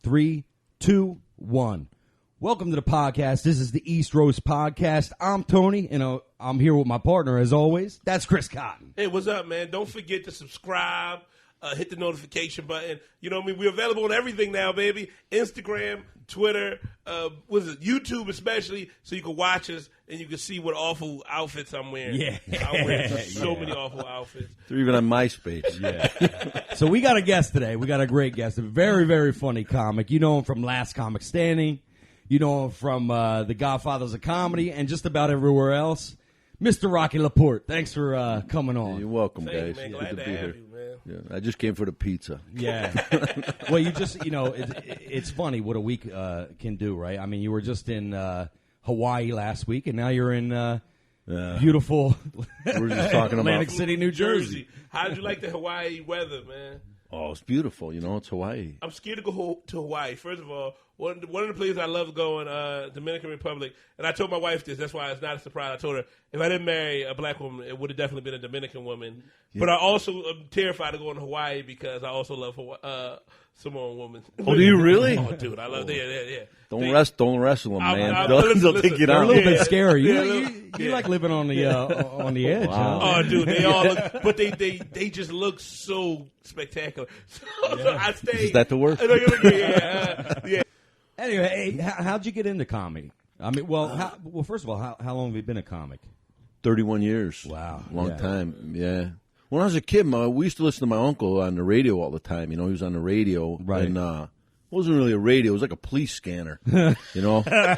3, 2, 1. Welcome to the podcast. This is the East Roast Podcast. I'm Tony, and I'm here with my partner, as always. That's Chris Cotton. Hey, what's up, man? Don't forget to subscribe, hit the notification button. You know what I mean? We're available on everything now, baby. Instagram, Twitter, YouTube especially, so you can watch us and you can see what awful outfits I'm wearing. Yeah. I'm wearing so many awful outfits. They're even on MySpace. Yeah. So we got a guest today. We got a great guest, a very, very funny comic. You know him from Last Comic Standing. You know him from The Godfathers of Comedy and just about everywhere else. Mr. Rocky LaPorte, thanks for coming on. You're welcome, Thanks, guys. man. Good Glad to to be have here. you, man. Yeah, I just came for the pizza. Yeah. Well, it's funny what a week can do, right? I mean, you were just in Hawaii last week, and now you're in beautiful We're just talking Atlantic about. City, New Jersey. How did you like the Hawaii weather, man? Oh, it's beautiful. You know, it's Hawaii. I'm scared to go to Hawaii. First of all, one of the places I love going, Dominican Republic, and I told my wife this. That's why it's not a surprise. I told her if I didn't marry a black woman, it would have definitely been a Dominican woman. Yeah. But I also am terrified of going to Hawaii because I also love Samoan women. Oh, do you really? Oh, dude, I love yeah. Don't wrestle them, man. Listen, They'll take you They're a down. little bit scary. Yeah, You like living on the edge, Wow. huh? Oh, dude, they all look, but they just look so spectacular. So I stayed. Is that the word? Yeah. Anyway, hey, how'd you get into comedy? I mean, well, first of all, how long have you been a comic? 31 years. Wow. Long Yeah. time. Yeah. When I was a kid, we used to listen to my uncle on the radio all the time. You know, he was on the radio. Right. And it wasn't really a radio. It was like a police scanner. You know? I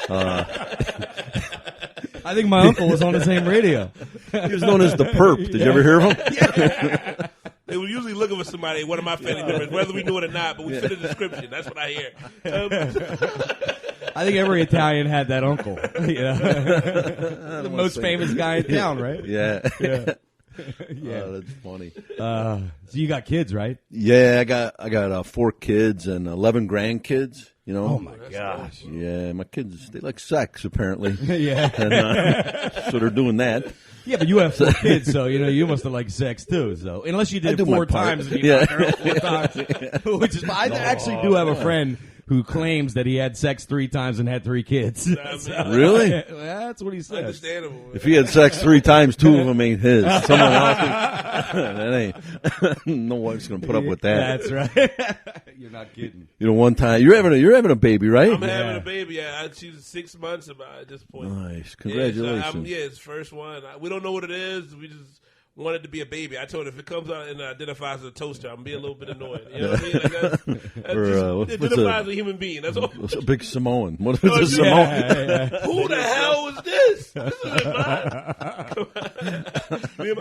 think my uncle was on the same radio. He was known as the Perp. Did you ever hear of him? Yeah. They were usually looking for somebody, one of my family members, whether we knew it or not, but we fit the description. That's what I hear. I think every Italian had that uncle. The most famous guy in town, right? Yeah. Yeah. Oh, that's funny. So you got kids, right? Yeah, I got 4 kids and 11 grandkids. You know. Oh my gosh. Yeah, my kids, they like sex apparently. Yeah. And, so they're doing that. Yeah, but you have 4 kids, so you must have liked sex too. So unless you did it 4 times, and you knocked her out 4 times, which is I actually do have a friend who claims that he had sex 3 times and had 3 kids. Really? That's what he says. Understandable. If he had sex 3 times, 2 of them ain't his. Someone else. That ain't. No wife's gonna put up with that. That's right. You're not kidding. You know, one time you're having a baby, right? I'm having a baby. Yeah, she's 6 months about at this point. Nice, congratulations. Yeah, it's first one. We don't know what it is. We just want it to be a baby. I told her if it comes out and identifies as a toaster, I'm gonna be a little bit annoyed. You know what I mean? Like it identifies as a human being. That's all. What's a big Samoan? What is a Samoan? Who the hell is this? This isn't mine.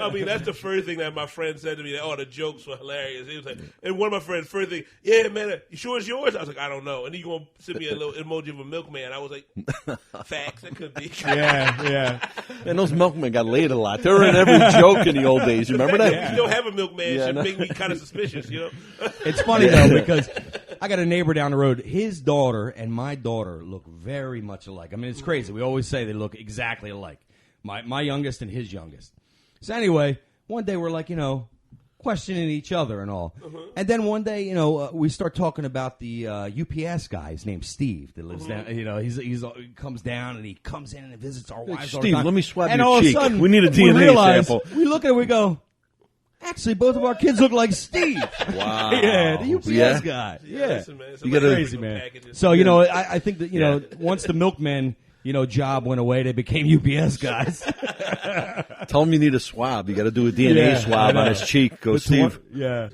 I mean, that's the first thing that my friend said to me. That, the jokes were hilarious. He was like, and one of my friends' first thing, yeah, man, you sure it's yours? I was like, I don't know. And he gonna send me a little emoji of a milkman. I was like, facts, it could be. Yeah. And those milkmen got laid a lot. They were in every joke in the old days. You remember that? You don't have a milkman. Should make me kind of suspicious, you know? It's funny, though, because I got a neighbor down the road. His daughter and my daughter look very much alike. I mean, it's crazy. We always say they look exactly alike. My youngest and his youngest. So anyway, one day we're like, questioning each other and all. And then one day, we start talking about the UPS guy. His name's Steve that lives down. He comes down and he comes in and visits our wives all the Steve, time. let me swab and your all cheek. Of a sudden, We need a DNA realize, sample. We look at it and we go, actually, both of our kids look like Steve. Wow. Yeah, the UPS guy. Yeah. Listen, man, You gotta- Crazy, man. So, I think that, once the milkman, job went away, they became UPS guys. Tell him you need a swab. You got to do a DNA swab on his cheek. Go, Steve. Yeah.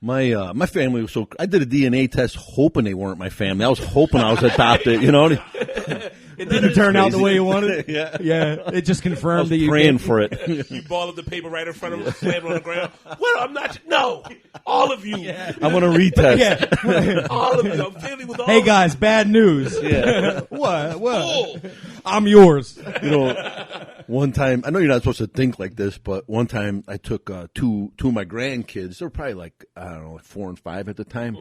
My family was so. I did a DNA test hoping they weren't my family. I was hoping I was adopted. You know. It didn't turn out the way you wanted. Yeah. It just confirmed that you praying for it. You ball up the paper right in front of him, slam it on the ground. Well, I'm not. No, all of you. I want to retest. Yeah. All of you. I'm family with all. Hey of guys, bad news. Yeah. What? Oh. I'm yours. One time, I know you're not supposed to think like this, but one time I took two of my grandkids. They were probably like, I don't know, like 4 and 5 at the time.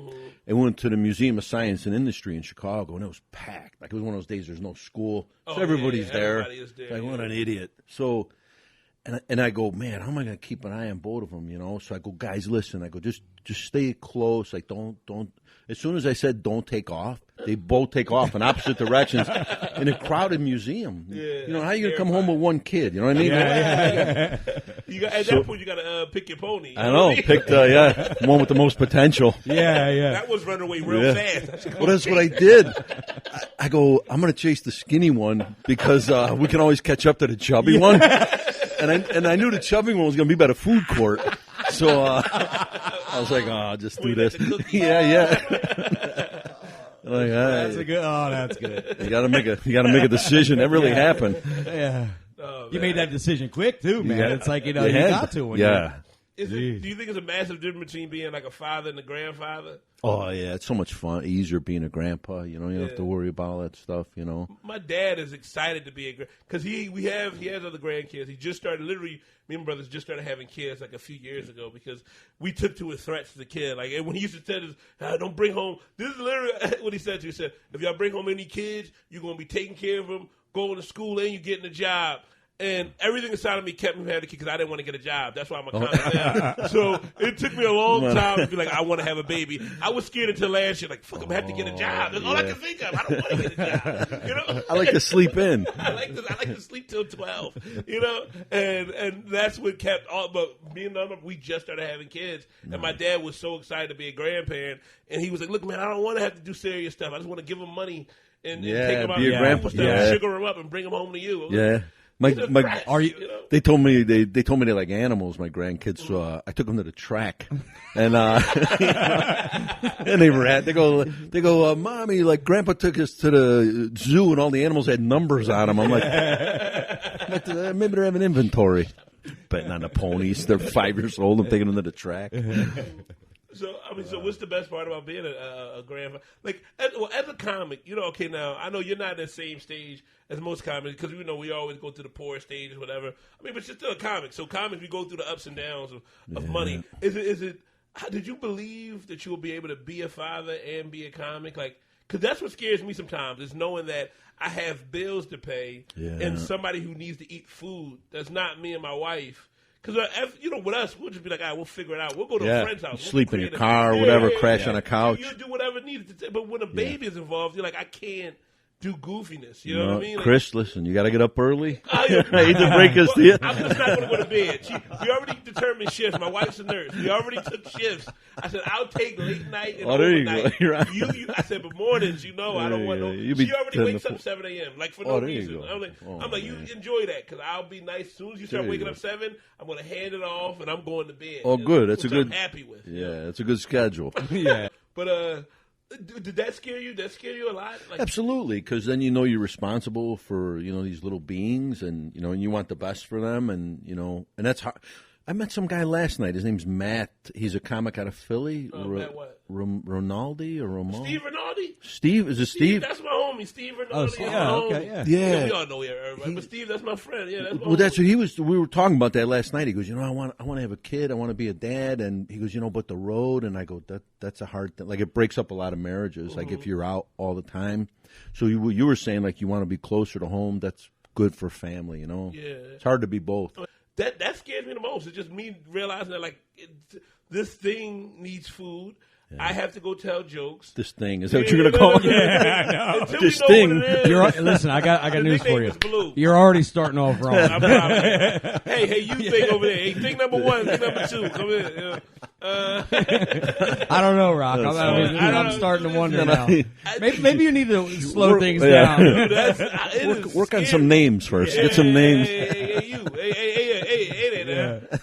And went to the Museum of Science and Industry in Chicago, and it was packed. Like, it was one of those days there's no school. So everybody's there. Everybody is there. Like, what an idiot. So, and I go, man, how am I going to keep an eye on both of them, So I go, guys, listen. I go, just just stay close. Like don't. As soon as I said don't take off, they both take off in opposite directions in a crowded museum. Yeah, how are you gonna come home with one kid? You know what I mean? At that point, you got to pick your pony. I know. Picked one with the most potential. Yeah. That was running away real fast. Well, that's what I did. I go, I'm going to chase the skinny one because we can always catch up to the chubby one. And I knew the chubby one was going to be by the food court. So I was like, I'll just do this. Yeah. Like, That's good. Oh, that's good. You got to make a decision. That really happened. Yeah. Oh, You made that decision quick too, man. Yeah. It's like you got to. When do you think it's a massive difference between being like a father and a grandfather? Oh yeah, it's so much fun. Easier being a grandpa. You don't have to worry about all that stuff. My dad is excited to be because he has other grandkids. He just started literally. Me and my brothers just started having kids like a few years ago because we took to his threats as a kid. Like when he used to tell us, "Don't bring home." This is literally what he said to you. He said, "If y'all bring home any kids, you're gonna be taking care of them, going to school, and you're getting a job." And everything inside of me kept me having a kid because I didn't want to get a job. That's why I'm a comic. So it took me a long time to be like, I want to have a baby. I was scared until last year, like, fuck, I'm going to have to get a job. That's all I can think of. I don't want to get a job. I like to sleep in. I like to sleep till 12. And that's what kept all. But me and Nana, we just started having kids, and my dad was so excited to be a grandparent, and he was like, look, man, I don't want to have to do serious stuff. I just want to give him money and take him out and sugar him up and bring him home to you. Yeah. They told me they like animals, my grandkids. So I took them to the track, and and they go, Mommy, like Grandpa took us to the zoo, and all the animals had numbers on them. I'm like, maybe they're having inventory. Betting on the ponies. They're 5 years old. I'm taking them to the track. So what's the best part about being a grandfather? Like, as a comic, okay, now I know you're not in the same stage as most comics because we always go through the poor stages, whatever. I mean, but you're still a comic. So comics, we go through the ups and downs of money. Is it? Did you believe that you will be able to be a father and be a comic? Like, because that's what scares me sometimes is knowing that I have bills to pay and somebody who needs to eat food that's not me and my wife. Because, with us, we'll just be like, all right, we'll figure it out. We'll go to a friend's house. Sleep in your car or whatever, crash on a couch. You'll do whatever needed to. But when a baby is involved, you're like, I can't do goofiness. You know what I mean? Like, Chris, listen, you got to get up early. I hate to break us to you. I'm just not going to go to bed. We already determined shifts. My wife's a nurse. We already took shifts. I said, I'll take late night and overnight. You go. I said, but mornings, I don't want no. She already wakes up 7 a.m. Like, for no reason. I'm like, you enjoy that because I'll be nice. As soon as you start waking up 7, I'm going to hand it off and I'm going to bed. Oh, good. That's I'm happy with. Yeah, it's a good schedule. Yeah. But, did that scare you? Did that scare you a lot? Like, absolutely, because then you're responsible for these little beings, and and you want the best for them, and and that's hard. I met some guy last night. His name's Matt. He's a comic out of Philly. Matt what? Ronaldi or Ramon? Steve Rinaldi? Steve? Is it Steve? That's my homie. Steve Rinaldi. Yeah. We all know everybody. But Steve, that's my friend. Yeah, that's my Well, that's what he was. We were talking about that last night. He goes, I want to have a kid. I want to be a dad. And he goes, but the road. And I go, that's a hard thing. Like, it breaks up a lot of marriages. Mm-hmm. Like, if you're out all the time. So you were saying, like, you want to be closer to home. That's good for family, Yeah. It's hard to be both. That scares me the most. It's just me realizing that, like, this thing needs food. Yeah. I have to go tell jokes. This thing. Is that what you're going to call it? Yeah, I know. This thing. Listen, I got news for you. You're already starting off wrong. Hey, you think over there. Hey, thing number 1, thing number 2. Come in. I don't know, Rock. I'm starting to wonder now. Maybe you need to slow things down. Work on some names first. Get some names.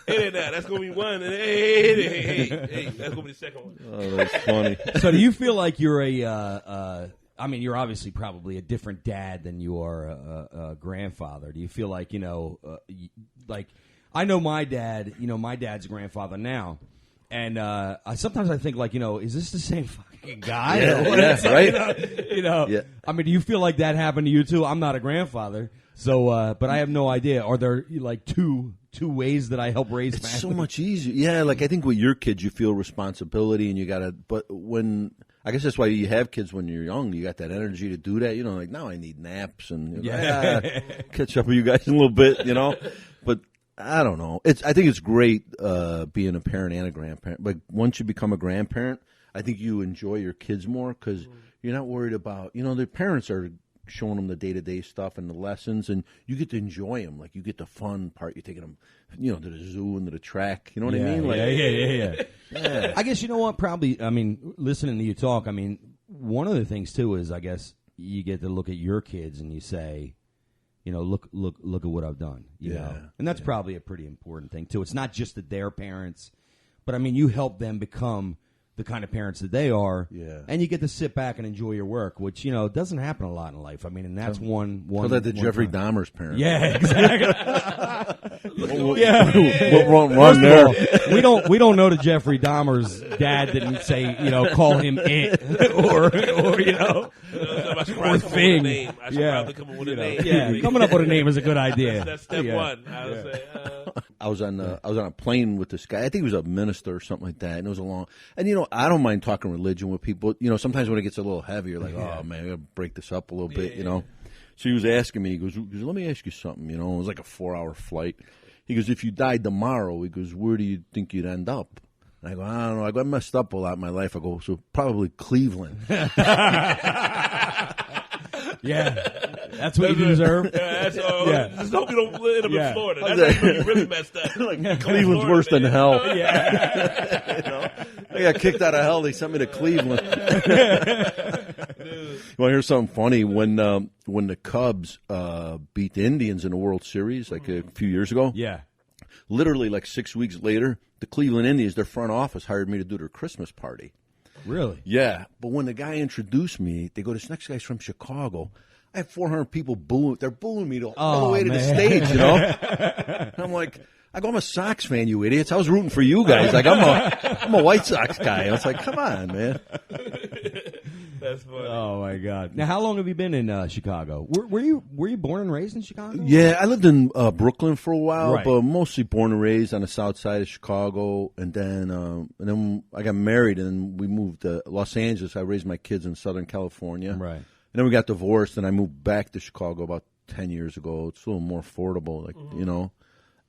Hey, that's gonna be one. Hey, that's gonna be the second one. Oh, that's funny. So, do you feel like you're you're obviously probably a different dad than you are a grandfather. Do you feel like like I know my dad. My dad's a grandfather now. And sometimes I think, like, is this the same fucking guy? Yeah, right. Yeah. I mean, do you feel like that happened to you too? I'm not a grandfather, so but I have no idea. Are there like two ways that I help raise? It's so much easier. Yeah, like I think with your kids, you feel responsibility, and you gotta. But when I guess that's why you have kids when you're young. You got that energy to do that. Like now I need naps and catch up with you guys in a little bit. But I don't know. I think it's great being a parent and a grandparent. But once you become a grandparent, I think you enjoy your kids more because you're not worried about, their parents are showing them the day-to-day stuff and the lessons, and you get to enjoy them. Like, you get the fun part. You're taking them, to the zoo and to the track. You know what I mean? Like, Yeah. I guess, you know what, probably, listening to you talk, one of the things, too, is I guess you get to look at your kids and you say, look at what I've done. You know? And that's probably a pretty important thing, too. It's not just that they're parents, but, you help them become the kind of parents that they are, and you get to sit back and enjoy your work, which doesn't happen a lot in life. And that's one. Tell that to Jeffrey Dahmer's parents. Yeah, exactly. What wrong there? We don't know that Jeffrey Dahmer's dad didn't say call him it or I should probably come up with a name. I should probably come up with a name. Yeah, coming up with a name is a good idea. That's step one. I would say. I was on a plane with this guy. I think he was a minister or something like that, and it was a long. And I don't mind talking religion with people. Sometimes when it gets a little heavy, you're like, oh man, I gotta break this up a little bit. So he was asking me. He goes, let me ask you something. It was like a 4-hour flight. He goes, if you died tomorrow, he goes, where do you think you'd end up? And I go, I don't know. I got messed up a lot in my life. I go, so probably Cleveland. Yeah. That's what you deserve. Just hope you don't end up in Florida. That's when you really messed up. Cleveland's worse than hell. I got kicked out of hell. They sent me to Cleveland. You want to hear something funny? When the Cubs beat the Indians in the World Series like a few years ago, literally like 6 weeks later, the Cleveland Indians, their front office, hired me to do their Christmas party. Really? Yeah. But when the guy introduced me, they go, this next guy's from Chicago. I have 400 people booing. They're booing me all the way to the stage, And I'm like, I'm a Sox fan, you idiots. I was rooting for you guys. Like, I'm a White Sox guy. I was like, come on, man. That's funny. Oh my God! Now, how long have you been in Chicago? Were you born and raised in Chicago? Yeah, I lived in Brooklyn for a while, right. but mostly born and raised on the south side of Chicago. And then I got married, and we moved to Los Angeles. I raised my kids in Southern California. Right. And then we got divorced, and I moved back to Chicago about 10 years ago. It's a little more affordable,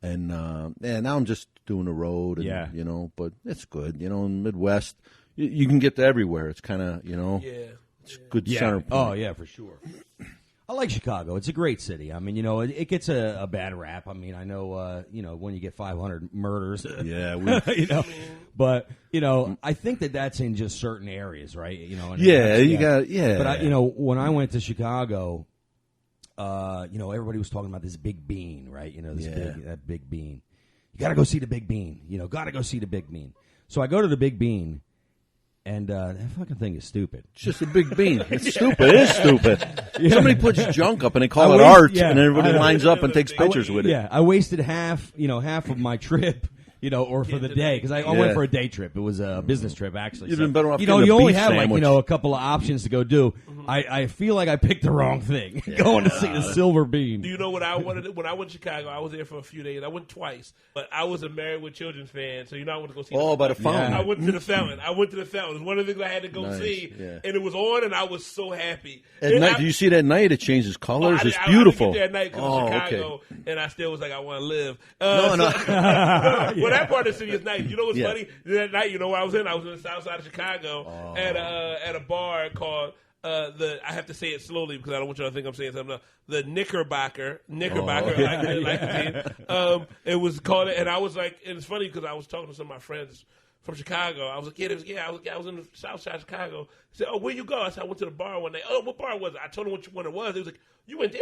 And now I'm just doing the road, and, but it's good. In the Midwest, you can get to everywhere. It's kind of, it's good center point. Oh, yeah, for sure. I like Chicago. It's a great city. It gets a bad rap. I know, when you get 500 murders. Yeah. But, I think that's in just certain areas, right? But, when I went to Chicago, everybody was talking about this Big Bean, right? That Big Bean. You got to go see the Big Bean. Got to go see the Big Bean. So I go to the Big Bean, and that fucking thing is stupid. It's just a big bean. It's stupid. It is stupid. Somebody puts junk up, and they call it art, and everybody lines up and takes pictures with it. Yeah, I wasted half of my trip. Or for the day, because I went for a day trip. It was a business trip, actually. You've been better off you getting a only beef have sandwich. a couple of options to go do. I feel like I picked the wrong thing. Going to see the Silver Bean. Do you know what I wanted? When I went to Chicago, I was there for a few days. I went twice, but I was a Married with Children fan, so I went to go see. By the fountain. I went to the fountain. It was one of the things I had to go see, and it was on, and I was so happy. At night, do you see that at night? It changes colors. It's beautiful. I didn't get there at night because of Chicago, and I still was like, I want to live. No. Well, that part of the city is nice. You know what's funny? That night, where I was in? I was in the south side of Chicago at a bar called I have to say it slowly because I don't want you to think I'm saying something else. The Knickerbocker, it was called it, and I was like, and it's funny because I was talking to some of my friends from Chicago. I was like, I was in the south side of Chicago. He said, oh, where you go? I said, I went to the bar one day. Oh, what bar was it? I told him which one it was. He was like, you went there?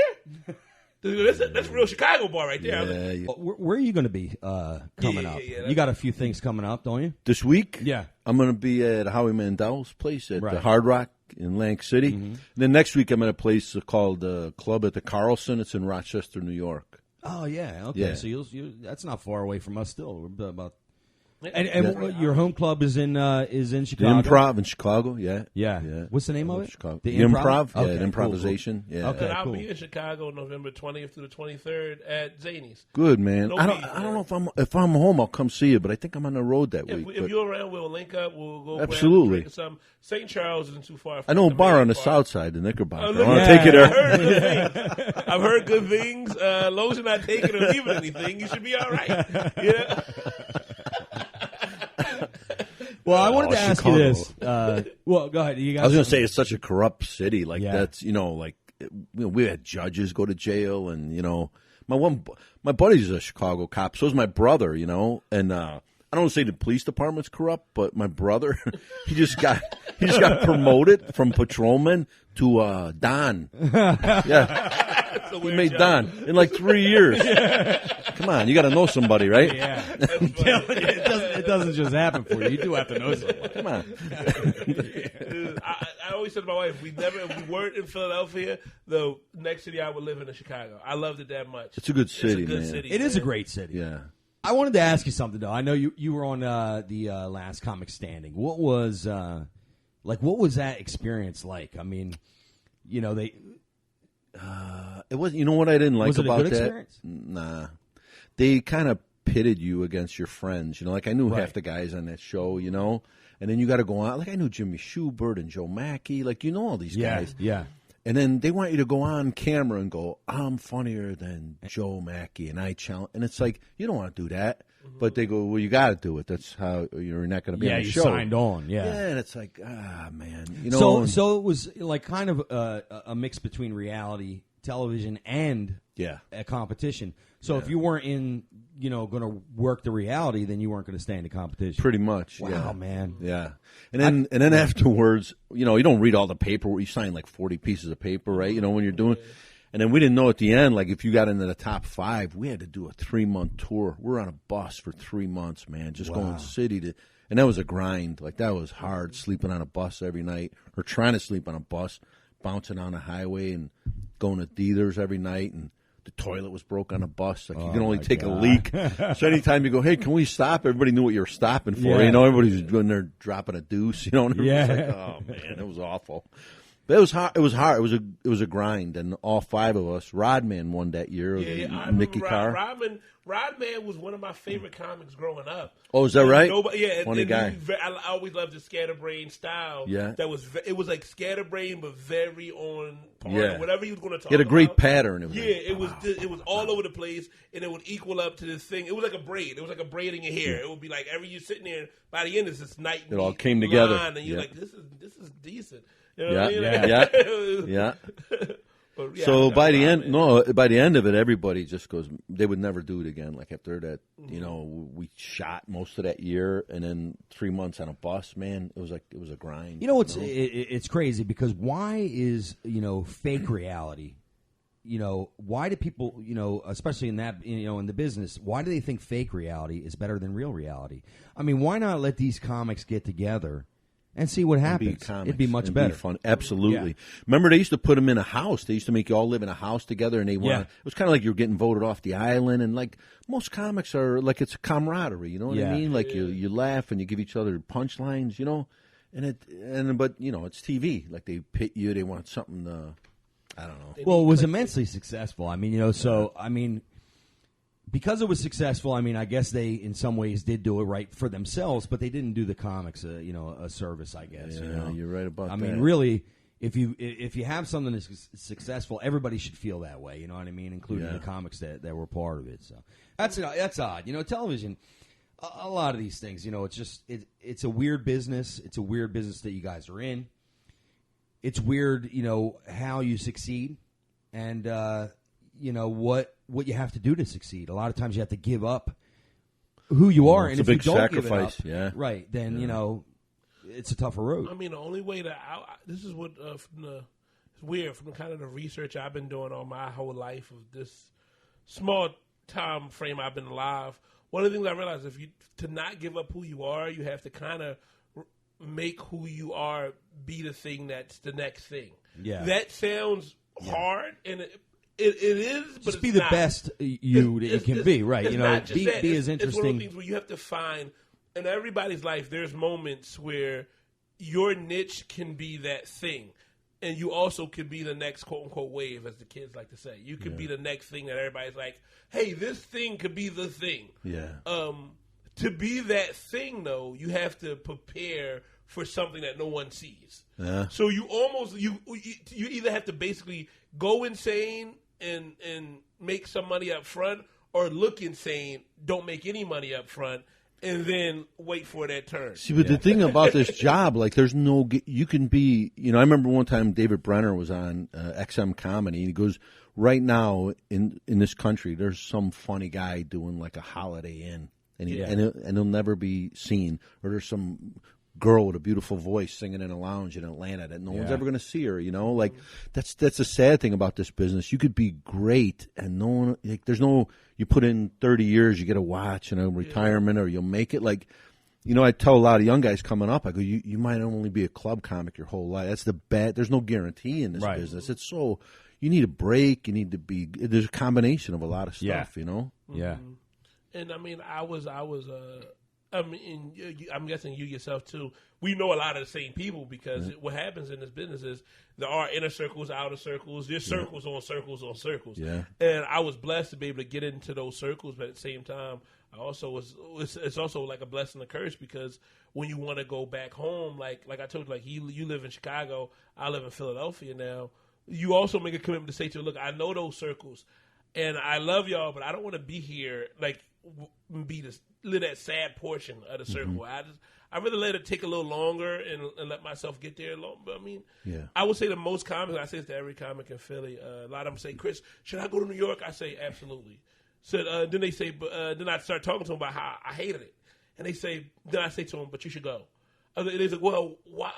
That's a real Chicago bar right there. Yeah. Where are you going to be coming up? You got a few things coming up, don't you? This week? Yeah. I'm going to be at Howie Mandel's place at the Hard Rock in Atlantic City. Mm-hmm. Then next week I'm at a place called Club at the Carlson. It's in Rochester, New York. Oh, yeah. Okay. Yeah. So that's not far away from us still. We're about And your home club is in Chicago. The Improv in Chicago, yeah. What's the name of it? Chicago. The Improv? Okay, Yeah, improvisation. cool. Yeah. Okay, And I'll cool. be in Chicago November 20th through the 23rd at Zany's. Good, man. No I don't beef, know if I'm home, I'll come see you, but I think I'm on the road that week. If you're around, we'll link up. We'll go Absolutely. grab a drink or something. St. Charles isn't too far. I know a the bar main on the part. south side, the Knickerbocker. Oh, I look want at to take you that. there. I've heard good things. As long as you're not taking or leaving anything, you should be all right. Yeah. Well, I wanted to ask you Chicago. this. Well, go ahead. You guys I was going to say it's such a corrupt city. Like Yeah. that's we had judges go to jail, and my buddy's a Chicago cop. So is my brother. And I don't say the police department's corrupt, but my brother he just got promoted from patrolman to Don. Yeah, he made Don in like 3 years. Come on, you got to know somebody, right? Yeah. It doesn't just happen for you. You do have to know someone. Come on. I always said to my wife, if we weren't in Philadelphia, the next city I would live in is Chicago. I loved it that much. It's a good city, it's a good man. city. It is a great city. Yeah. I wanted to ask you something though. I know you were on the last Comic Standing. What was that experience like? I mean, they. It was. You know what I didn't like Was it a about good that? experience? Nah, they kind of pitted you against your friends. Like I knew Right. half the guys on that show. And then you got to go on. Like I knew Jimmy Schubert and Joe Mackey. Like all these guys. Yeah. And then they want you to go on camera and go, I'm funnier than Joe Mackey, and I challenge. And it's like you don't want to do that, but they go, well, you got to do it. That's how you're not going to be on the you show. signed on. Yeah. Yeah, and it's like, man. So it was like kind of a mix between reality television and a competition. So if you weren't in, going to work the reality, then you weren't going to stay in the competition. Pretty much. Wow, yeah. man. Yeah. And then afterwards, you don't read all the paperwork. You sign like 40 pieces of paper, right? When you're doing. And then we didn't know at the end, like if you got into the top 5, we had to do a 3-month tour. We're on a bus for 3 months, man, just going city to. And that was a grind. Like that was hard, sleeping on a bus every night or trying to sleep on a bus, bouncing on a highway and going to dealers every night. And the toilet was broke on a bus. Like you can only take a leak. So anytime you go, hey, can we stop? Everybody knew what you were stopping for. Yeah. Everybody's going there dropping a deuce. And everybody's like, oh man, it was awful. But it was hard. It was hard. It was a grind, and all 5 of us. Rodman won that year. I Mickey remember Carr. Rodman was one of my favorite comics growing up. Oh, is that right? Funny guy. I always loved the scatterbrain style. Yeah, it was like scatterbrain, but very on point. Yeah, whatever he was going to talk. He had a great about. pattern. Yeah, it was all over the place, and it would equal up to this thing. It was like a braid. It was like a braid in your hair. It would be like every you sitting there. By the end, it's this night. It all came together, and you're like, this is decent. You know Yeah, what I mean? yeah. But, yeah, So by the Rodman. by the end of it, everybody just goes. They would never do it again. Like after that, we shot most of that year, and then 3 months on a bus. Man, it was a grind. It's crazy because why is fake reality? Why do people especially in that in the business? Why do they think fake reality is better than real reality? I mean, why not let these comics get together and see what happens? It'd be much better. Be fun. Absolutely. Yeah. Remember, they used to put them in a house. They used to make you all live in a house together, and it was kind of like you were getting voted off the island. And like most comics are, like it's a camaraderie. You know what I mean? Like you laugh and you give each other punchlines. But it's TV. Like they pit you. They want something to. I don't know. Well, it was immensely successful. I mean, because it was successful, I mean, I guess they, in some ways, did do it right for themselves, but they didn't do the comics, a service, I guess. Yeah, you're right about that. I mean, really, if you have something that's successful, everybody should feel that way. You know what I mean, including the comics that were part of it. So that's odd. Television. A lot of these things, it's a weird business. It's a weird business that you guys are in. It's weird, how you succeed, and what you have to do to succeed. A lot of times you have to give up who you are, and it's a if big you don't sacrifice. give it up, right, then it's a tougher road. I mean, the only way this is what it's weird from the kind of the research I've been doing on my whole life of this small time frame I've been alive. One of the things I realized to not give up who you are, you have to kind of make who you are be the thing that's the next thing. Yeah, that sounds hard, and it is. But just be the best you that you can be, right? Be as interesting. It's one of those things where you have to find in everybody's life, there's moments where your niche can be that thing. And you also could be the next quote-unquote wave, as the kids like to say. You could be the next thing that everybody's like, hey, this thing could be the thing. Yeah. To be that thing, though, you have to prepare for something that no one sees. Yeah. So you almost you either have to basically go insane and make some money up front, or look insane, don't make any money up front, and then wait for that turn. See, but the thing about this job, like, there's no, you can be, I remember one time David Brenner was on XM Comedy, and he goes, right now in this country, there's some funny guy doing like a Holiday Inn, and he'll never be seen, or there's some girl with a beautiful voice singing in a lounge in Atlanta that no one's ever going to see her, like that's the sad thing about this business. You could be great and no one, like, there's no, you put in 30 years, you get a watch and a retirement, or you'll make it. Like, I tell a lot of young guys coming up, I go, you might only be a club comic your whole life. That's the bad, there's no guarantee in this business. It's so, you need a break, you need to be, there's a combination of a lot of stuff, Yeah. And I mean, I'm guessing you yourself too. We know a lot of the same people, because what happens in this business is there are inner circles, outer circles. There's circles on circles on circles. Yeah. And I was blessed to be able to get into those circles, but at the same time, I also was. It's also like a blessing and a curse, because when you want to go back home, like I told you, like you live in Chicago, I live in Philadelphia now. You also make a commitment to say to, look, I know those circles, and I love y'all, but I don't want to be here like live that sad portion of the circle. I really let it take a little longer and let myself get there alone. But I mean, I would say the most comics, I say this to every comic in Philly, a lot of them say, Chris, should I go to New York? I say, absolutely. So then they say, then I start talking to them about how I hated it. And they say, then I say to them, but you should go. They say, well, why,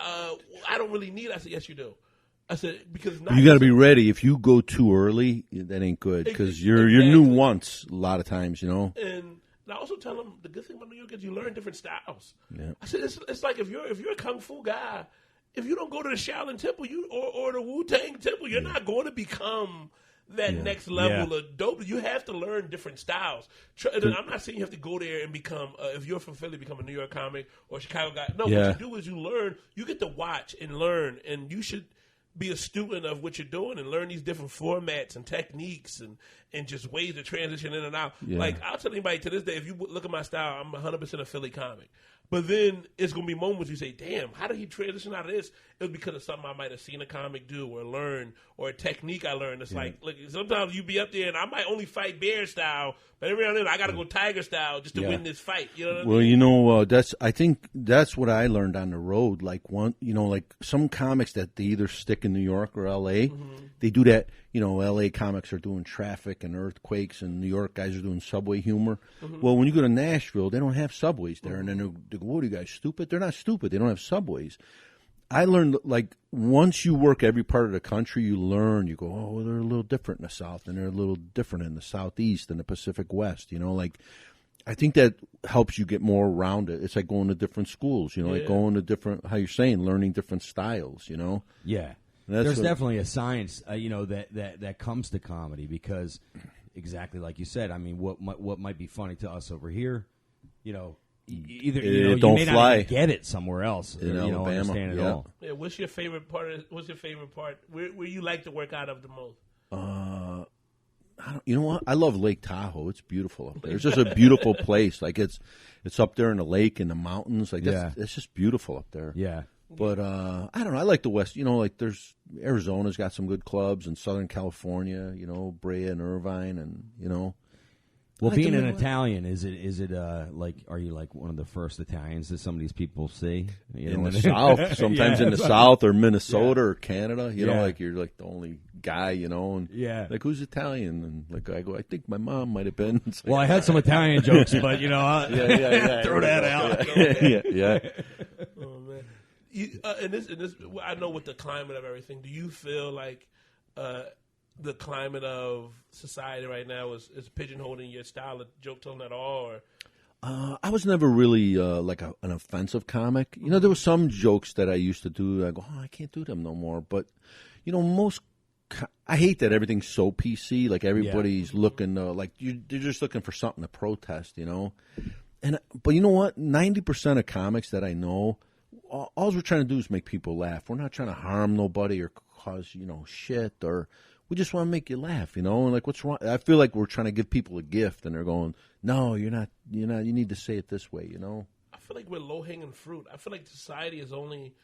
I don't really need it. I said, yes, you do. I said, because you got to be ready. If you go too early, that ain't good, because you're new once a lot of times, And I also tell them the good thing about New York is you learn different styles. Yeah. I said it's like if you're a kung fu guy, if you don't go to the Shaolin Temple or the Wu-Tang Temple, you're not going to become that next level of dope. You have to learn different styles. I'm not saying you have to go there and become, if you're from Philly, become a New York comic or a Chicago guy. No, what you do is you learn. You get to watch and learn, and you should be a student of what you're doing and learn these different formats and techniques and just ways to transition in and out. Yeah. Like, I'll tell anybody to this day, if you look at my style, I'm 100% a Philly comic. But then it's going to be moments you say, damn, how did he transition out of this? It was because of something I might have seen a comic do or learn, or a technique I learned. It's like, look, sometimes you be up there and I might only fight bear style, but every now and then I got to go tiger style just to win this fight. You know what I mean? I think that's what I learned on the road. Like like some comics that they either stick in New York or L.A., they do that. L.A. comics are doing traffic and earthquakes, and New York guys are doing subway humor. Well, when you go to Nashville, they don't have subways there, and then they go, what are you guys, stupid? They're not stupid. They don't have subways. I learned, like, once you work every part of the country, you learn. You go, oh, they're a little different in the South, and they're a little different in the Southeast and the Pacific West. Like, I think that helps you get more around it. It's like going to different schools, like going to different, how you're saying, learning different styles, Yeah. There's definitely a science, that comes to comedy, because exactly like you said, I mean, what might be funny to us over here, either you may not even get it somewhere else, understand it all. Yeah, what's your favorite part? Where you like to work out of the most? You know what? I love Lake Tahoe. It's beautiful up there. It's just a beautiful place. Like, it's up there in the lake and the mountains. Like, it's just beautiful up there. Yeah. But I don't know. I like the West. Like, there's Arizona's got some good clubs, and Southern California. Brea and Irvine, and Well, being an Italian, is it like, are you like one of the first Italians that some of these people see? In the South, sometimes in the South or Minnesota or Canada. Like, you're like the only guy, and like, who's Italian? And like, I go, I think my mom might have been. Well, I had some Italian jokes, but throw that out. Yeah. Oh man. And this, I know with the climate of everything, do you feel like the climate of society right now is pigeonholing your style of joke telling at all? Or? I was never really like an offensive comic. There were some jokes that I used to do. I go, I can't do them no more. But I hate that everything's so PC. Like, everybody's looking like they're just looking for something to protest. But you know what? 90% of comics that I know, all we're trying to do is make people laugh. We're not trying to harm nobody or cause shit, or we just want to make you laugh. And like, what's wrong? I feel like we're trying to give people a gift, and they're going, "No, you're not. You need to say it this way." I feel like we're low hanging fruit. I feel like society is only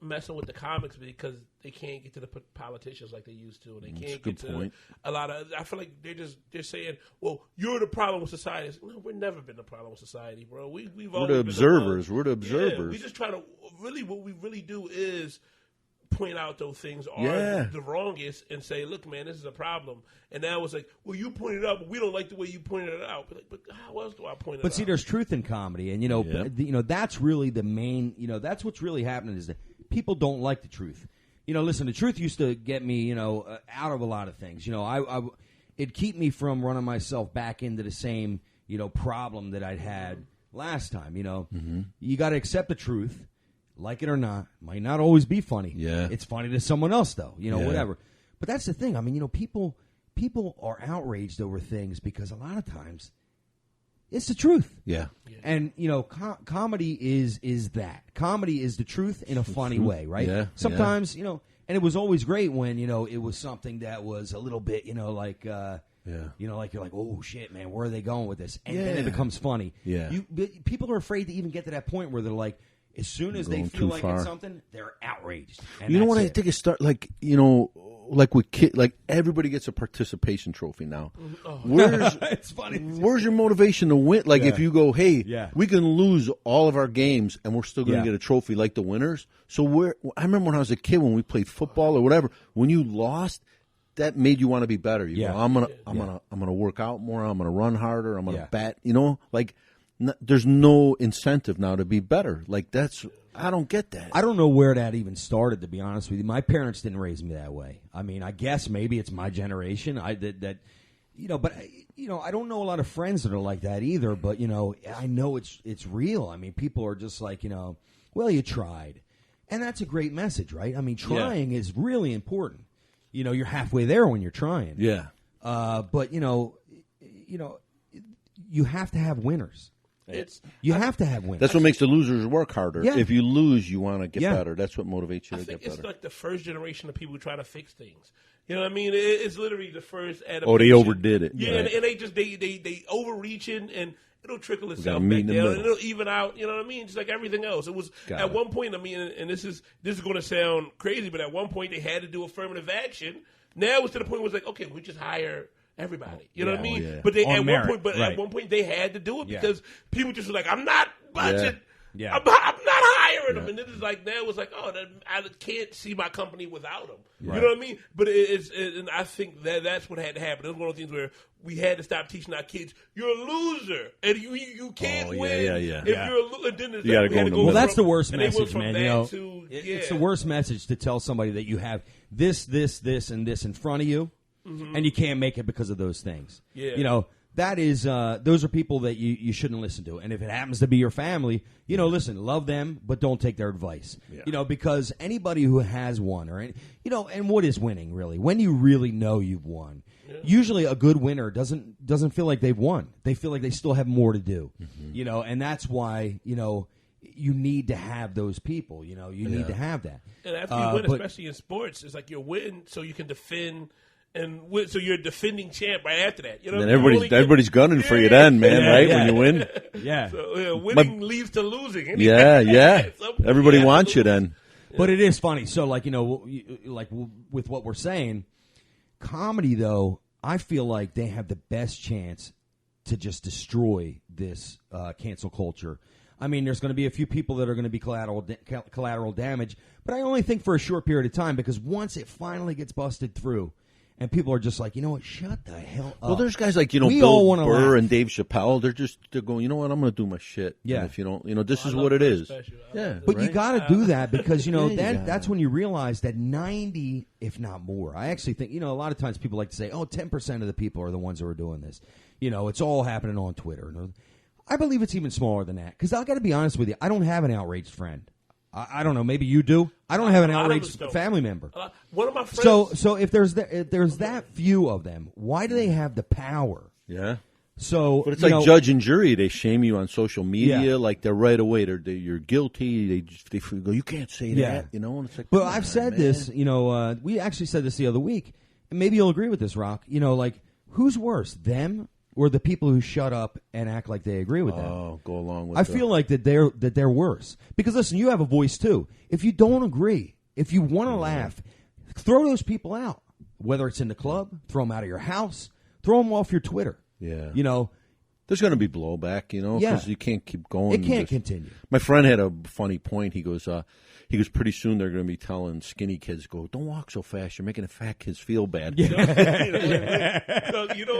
messing with the comics because they can't get to the politicians like they used to, and they can't get to a lot of. I feel like they're saying, "Well, you're the problem with society." No, we've never been the problem with society, bro. We're the observers. We're the observers. Yeah, we just trying to what we really do is point out those things are the wrongest and say, "Look, man, this is a problem." And now it's like, "Well, you pointed it out, but we don't like the way you pointed it out." But how else do I point it out? But see, there's truth in comedy, and that's really the main. That's what's really happening is that people don't like the truth. Listen, the truth used to get me, out of a lot of things. It'd keep me from running myself back into the same, problem that I'd had last time. You got to accept the truth. Like it or not, might not always be funny. Yeah, it's funny to someone else though. Whatever. But that's the thing. I mean, people are outraged over things because a lot of times it's the truth. Yeah. And comedy is that. Comedy is the truth in a funny way, right? Yeah. Sometimes and it was always great when it was something that was a little bit like. Like you're like, oh shit, man, where are they going with this? And then it becomes funny. Yeah. People are afraid to even get to that point where they're like. As soon as they feel like it's something, they're outraged. And you know what? I think it starts like like with kids, like everybody gets a participation trophy now. Oh. It's funny. Where's your motivation to win? Like if you go, hey, we can lose all of our games and we're still going to get a trophy like the winners. So I remember when I was a kid when we played football or whatever, when you lost, that made you want to be better. You go, I'm gonna work out more. I'm gonna run harder. I'm gonna bat. Like. There's no incentive now to be better. Like I don't get that. I don't know where that even started, to be honest with you. My parents didn't raise me that way. I mean, I guess maybe it's my generation. But I don't know a lot of friends that are like that either. But I know it's real. I mean, people are just like well, you tried, and that's a great message, right? I mean, trying is really important. You're halfway there when you're trying. Yeah. But you have to have winners. You have to have winners. That's what makes the losers work harder. Yeah. If you lose, you want to get better. That's what motivates you to get better. It's like the first generation of people trying to fix things. You know what I mean? It's literally the first adaptation. Oh, they overdid it. Yeah, right. and they just they overreaching, and it'll trickle itself back down, and it'll even out. You know what I mean? Just like everything else. It was one point. I mean, and this is going to sound crazy, but at one point they had to do affirmative action. Now it's to the point where it's like, okay, we just hire everybody. You know what I mean? Yeah. But at one point they had to do it because people just were like, I'm not budget. Yeah. I'm not hiring them. And then it's like, now it's like, I can't see my company without them. Right. You know what I mean? But and I think that's what had to happen. It was one of those things where we had to stop teaching our kids, you're a loser. And you can't win. Yeah. If you're a loser, then you gotta go in the middle. Well, that's the worst message, man. It's the worst message to tell somebody that you have this, and this in front of you. Mm-hmm. And you can't make it because of those things. Yeah. That is, those are people that you shouldn't listen to. And if it happens to be your family, listen, love them, but don't take their advice. Yeah. Because anybody who has won, and what is winning really? When you really know you've won. Yeah. Usually a good winner doesn't feel like they've won. They feel like they still have more to do. Mm-hmm. And that's why, you need to have those people. You need to have that. And after you win, especially in sports, it's like you're winning so you can defend. And so you're a defending champ right after that. And everybody's gunning for you then, man, right? Yeah. When you win. Yeah. So winning leads to losing. Anyway. Yeah. Everybody wants you then. But it is funny. So, like with what we're saying, comedy, though, I feel like they have the best chance to just destroy this cancel culture. I mean, there's going to be a few people that are going to be collateral damage, but I only think for a short period of time because once it finally gets busted through, and people are just like, you know what, shut the hell up. Well, there's guys like, Bill Burr and Dave Chappelle. They're going, you know what, I'm going to do my shit. Yeah. And if you don't, this is what it is. Yeah. But you got to do that because, that's when you realize that 90, if not more. I actually think, a lot of times people like to say, 10% of the people are the ones who are doing this. It's all happening on Twitter. I believe it's even smaller than that because I got to be honest with you. I don't have an outraged friend. I don't know. Maybe you do. I don't have an outraged family member. One of my friends. So if there's that few of them, why do they have the power? Yeah. So, But it's like judge and jury. They shame you on social media. Yeah. Like they're right away. You're guilty. They go, you can't say that. You know. And it's like, but I've said this. We actually said this the other week. And maybe you'll agree with this, Rock. Like who's worse, them or the people who shut up and act like they agree with them? Oh, go along with. I feel like that they're worse because listen, you have a voice too. If you don't agree, if you want to laugh, throw those people out. Whether it's in the club, throw them out of your house, throw them off your Twitter. Yeah. There's going to be blowback, because you can't keep going. It can't continue. My friend had a funny point. He goes, pretty soon they're going to be telling skinny kids, don't walk so fast. You're making the fat kids feel bad. Yeah.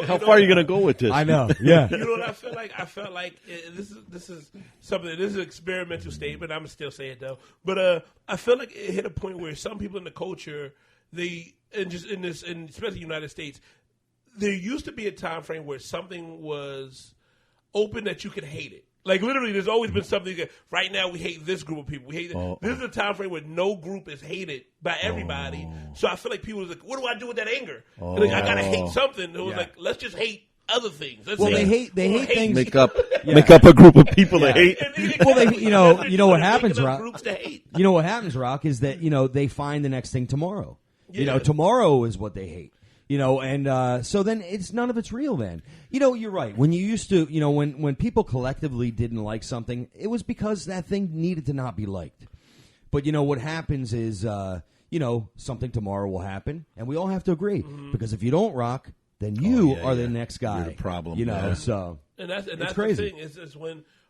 How far are you going to go with this? I know. Yeah. You know what I feel like? I felt like this is something. This is an experimental statement. I'm gonna still say it though. But I feel like it hit a point where some people in the culture, especially the United States, there used to be a time frame where something was open that you could hate it. Like literally, there's always been something. Right now, we hate this group of people. We hate it. This is a time frame where no group is hated by everybody. So I feel like people was like, "What do I do with that anger? Like, I gotta hate something." It was like, "Let's just hate other things." Let's they hate things. Make up a group of people to hate. Well, you know what happens, Rock? Groups to hate. You know what happens, Rock, is that they find the next thing tomorrow. Tomorrow is what they hate. So then none of it's real then. You're right. When you used to, when people collectively didn't like something, it was because that thing needed to not be liked. But, what happens is, something tomorrow will happen, and we all have to agree. Mm-hmm. Because if you don't, Rock, then you are the next guy. You're the problem. So. And that's crazy. The thing is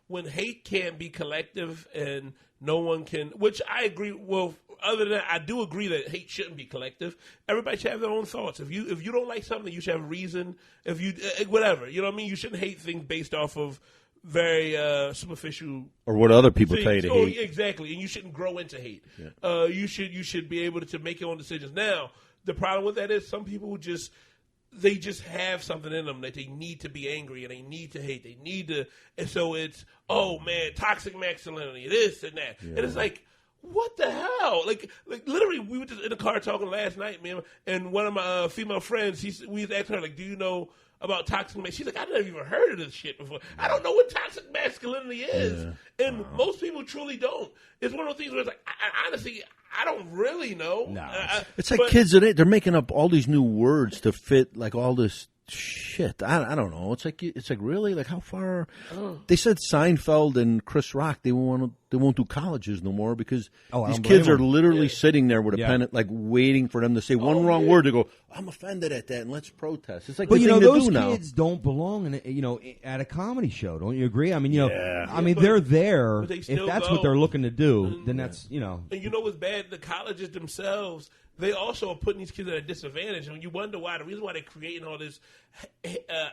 when hate can't be collective and no one can, which I agree. Well, other than that, I do agree that hate shouldn't be collective. Everybody should have their own thoughts. If you don't like something, you should have a reason. If you whatever, you know what I mean. You shouldn't hate things based off of very superficial or what other people tell you to hate. Exactly, and you shouldn't grow into hate. Yeah. You should be able to make your own decisions. Now, the problem with that is some people just have something in them that they need to be angry and they need to hate. They need to, and so it's toxic masculinity, this and that, and it's like. What the hell? Like literally, we were just in the car talking last night, man. And one of my female friends, we was asking her, like, "Do you know about toxic masculinity?" She's like, "I never even heard of this shit before. I don't know what toxic masculinity is." Yeah. And most people truly don't. It's one of those things where it's like, honestly, I don't really know. No, it's like kids today. They're making up all these new words to fit like all this shit. I don't know. It's like really, like how far? They said Seinfeld and Chris Rock they won't do colleges no more because these kids are literally sitting there with a pen, like waiting for them to say one wrong word to go, "I'm offended at that," and let's protest. It's like, but those kids don't belong in at a comedy show. Don't you agree? I mean, they're there. If that's what they're looking to do, then that's And you know what's bad? The colleges themselves. They also are putting these kids at a disadvantage, and you wonder why. The reason why they're creating all this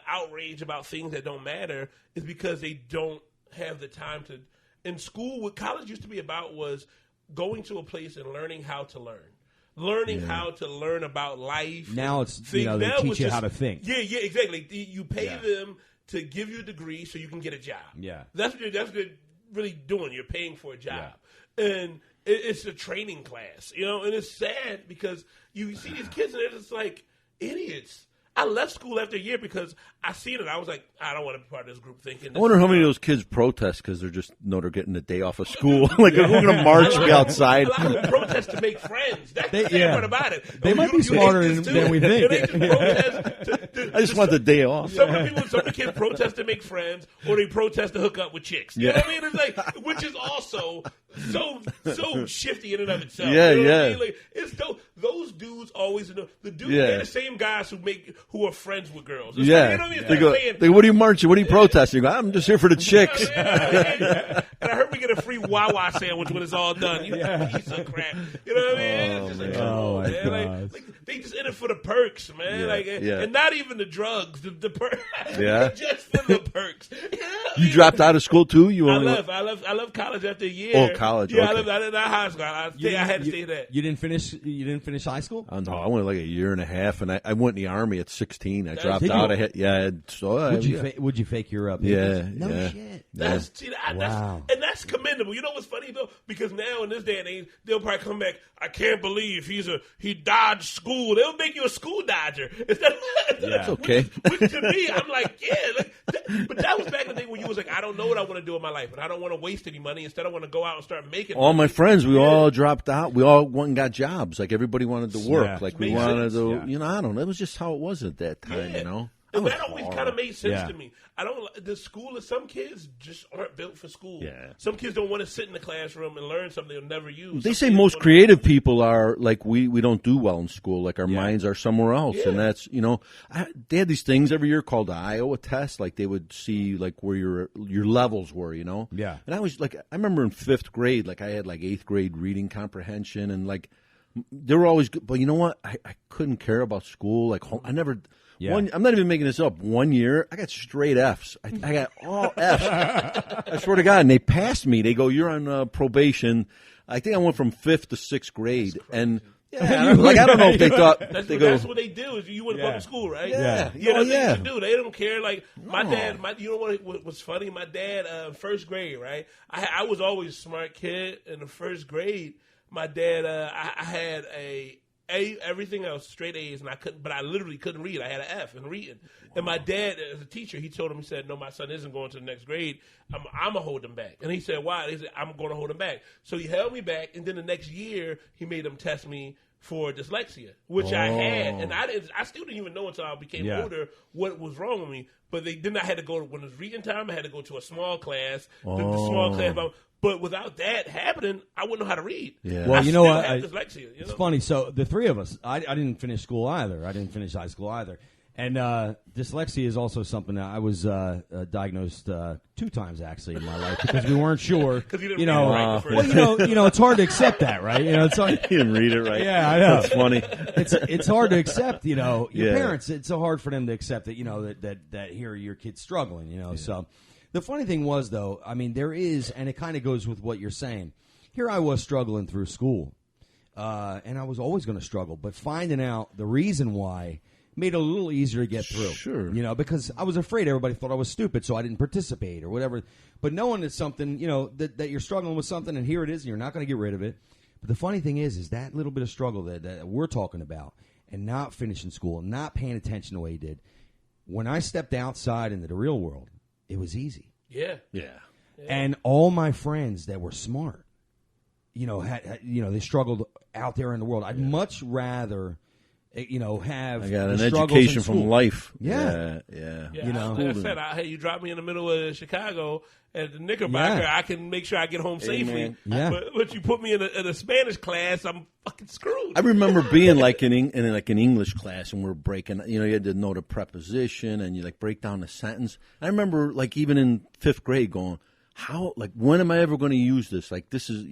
outrage about things that don't matter is because they don't have the time to. In school, what college used to be about was going to a place and learning how to learn, how to learn about life. Now it's they teach you how to think. Yeah, exactly. You pay them to give you a degree so you can get a job. Yeah, that's what you're really doing. You're paying for a job, and it's a training class, and it's sad because you see these kids and they're just like idiots. I left school after a year because I seen it. I was like, I don't want to be part of this group thinking. I wonder how many of those kids protest because they're getting a day off of school. Like, we're going to march, be outside. A lot of them protest to make friends. That's the sad part about it. They might be smarter than we think. They just protest I just want the day off. Some of the kids protest to make friends, or they protest to hook up with chicks. You know what I mean? It's like, which is also so shifty in and of itself. Yeah, you know what I mean? Like, it's those dudes always they're the same guys who are friends with girls. It's like, you know what I mean? They go, what are you marching? What are you protesting? I'm just here for the chicks. And I heard we get a free Wawa sandwich when it's all done. You piece of crap. You know what I mean? It's just like, like, they just in it for the perks, man. And not even the drugs, the perks. Just for the perks. You dropped out of school too? I left college after a year. Oh, college. Yeah, okay. I left high school. I had to stay there. You didn't finish high school? No, I went like a year and a half, and I went in the Army at 16. I dropped out. Would you fake your Yeah. No shit. Wow. And that's That's commendable. You know what's funny though? Because now in this day and age, they'll probably come back. I can't believe he dodged school. They'll make you a school dodger instead. That's okay. Which to me, I'm like, but that was back in the day when you was like, I don't know what I want to do in my life, and I don't want to waste any money. Instead, I want to go out and start making. All my friends, we all dropped out. We all went and got jobs. Like everybody wanted to work. Yeah. Like we Makes wanted sense. to, I don't know. It was just how it was at that time, And that always kind of made sense Yeah. to me. The school is some kids just aren't built for school. Yeah. Some kids don't want to sit in the classroom and learn something they'll never use. They Some say kids most wanna- creative people are like we don't do well in school. Like our Yeah. minds are somewhere else, and that's they had these things every year called the Iowa test. Like they would see like where your levels were, Yeah. And I was like, I remember in 5th grade, like I had like 8th grade reading comprehension, and like they were always good. But you know what? I couldn't care about school. Like I never. Yeah. I'm not even making this up. 1 year, I got straight Fs. I got all Fs. I swear to God. And they passed me. They go, you're on probation. I think I went from 5th to 6th grade. And I don't know if they thought. That's they what they do. Is you went to public school, right? Yeah. That's what Yeah. they do. They don't care. Like my dad. You know what was funny? My dad, 1st grade, right? I was always a smart kid. In the 1st grade, my dad, I had everything else straight A's, and I literally couldn't read. I had an F in reading. Wow. And my dad, as a teacher, he told him, he said, "No, my son isn't going to the next grade. I'm gonna hold him back." And he said, "Why?" He said, "I'm going to hold him back." So he held me back, and then the next year he made him test me for dyslexia, which I had, and I still didn't even know until I became older what was wrong with me. But I had to go when it was reading time. I had to go to a small class, the small class. But without that happening, I wouldn't know how to read. Yeah. Well, I you know still what? have dyslexia. It's funny. So the three of us, I didn't finish school either. I didn't finish high school either. And dyslexia is also something that I was diagnosed 2 times actually in my life because we weren't sure. Because you didn't read it right the first Well, it's hard to accept that, right? It's hard. You didn't read it right. Yeah, I know. That's funny. It's hard to accept, your Yeah. parents. It's so hard for them to accept that, that here your kid's struggling, So the funny thing was, though, I mean, there is, and it kind of goes with what you're saying. Here I was struggling through school, and I was always going to struggle, but finding out the reason why made it a little easier to get through. Sure. Because I was afraid everybody thought I was stupid, so I didn't participate or whatever. But knowing it's something, that you're struggling with something, and here it is, and you're not going to get rid of it. But the funny thing is that little bit of struggle that we're talking about and not finishing school and not paying attention the way he did, when I stepped outside into the real world, it was easy. Yeah. And all my friends that were smart, they struggled out there in the world. I'd much rather, have I got an the struggles education in from school. life. Yeah. Yeah, like I said, hey, you drop me in the middle of Chicago at the Knickerbocker, I can make sure I get home safely. Yeah. But you put me in a Spanish class, I'm fucking screwed. I remember being like in an English class, and we're breaking. You had to know the preposition, and you like break down the sentence. I remember like even in 5th grade, going, "How? Like when am I ever going to use this? Like this is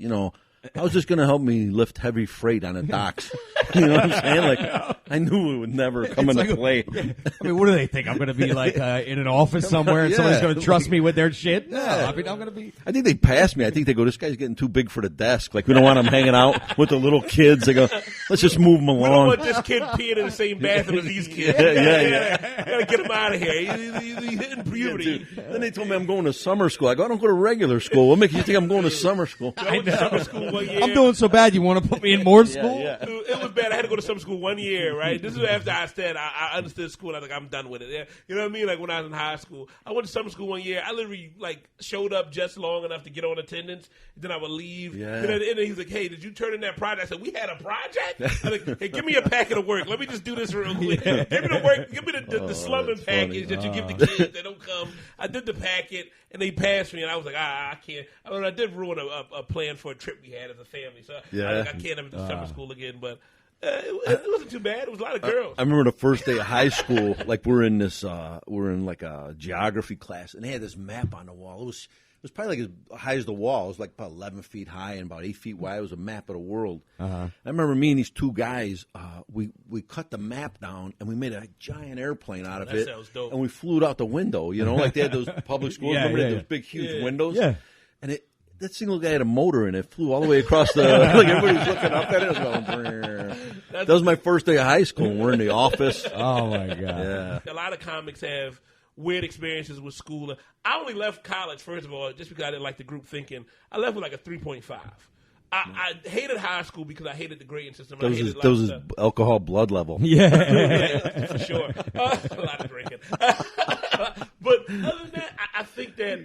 how's this going to help me lift heavy freight on the docks?" You know what I'm saying? Like I knew it would never come into play. I mean, what do they think? I'm going to be like in an office somewhere, and somebody's going to trust me with their shit? No, I mean, I'm going to be. I think they passed me. I think they go, "This guy's getting too big for the desk. Like we don't want him hanging out with the little kids." They go, "Let's just move him We don't along." want this kid peeing in the same bathroom as these kids. Yeah. Gotta get him out of here. He's hitting puberty. Then they told me I'm going to summer school. I go, "I don't go to regular school. What makes you think I'm going to summer school?" I went to summer school 1 year. I'm doing so bad. You want to put me in more school? Yeah. Dude, it was bad. I had to go to summer school 1 year, right? This is after I said I understood school. I was like, I'm done with it. Yeah. You know what I mean? Like when I was in high school, I went to summer school 1 year. I literally like showed up just long enough to get on attendance. Then I would leave. Yeah. Then at the end, he's like, "Hey, did you turn in that project?" I said, "We had a project." I was like, "Hey, give me a packet of work. Let me just do this real quick. Give me the work. Give me the slumming that's package funny. that you give the kids that don't come." I did the packet, and they passed me, and I was like, I can't. I mean, I did ruin a plan for a trip we had as a family, so I can't ever do summer school again. But it wasn't too bad. It was a lot of girls. I remember the first day of high school, like we're in like a geography class, and they had this map on the wall. It was probably like as high as the wall. It was like about 11 feet high and about 8 feet wide. It was a map of the world. I remember me and these 2 guys, we cut the map down and we made a giant airplane out of That it. sounds dope. And we flew it out the window. Like they had those public schools. Remember they had those big, huge windows? Yeah. And that single guy had a motor and it flew all the way across the. Like everybody was looking up at it. It was going. Brrr. That was my first day of high school. And we're in the office. Oh my god! Yeah. A lot of comics have weird experiences with school. I only left college, first of all, just because I didn't like the group thinking. I left with like a 3.5. I hated high school because I hated the grading system. That was his alcohol blood level. Yeah. For sure. A lot of drinking. But other than that, I think that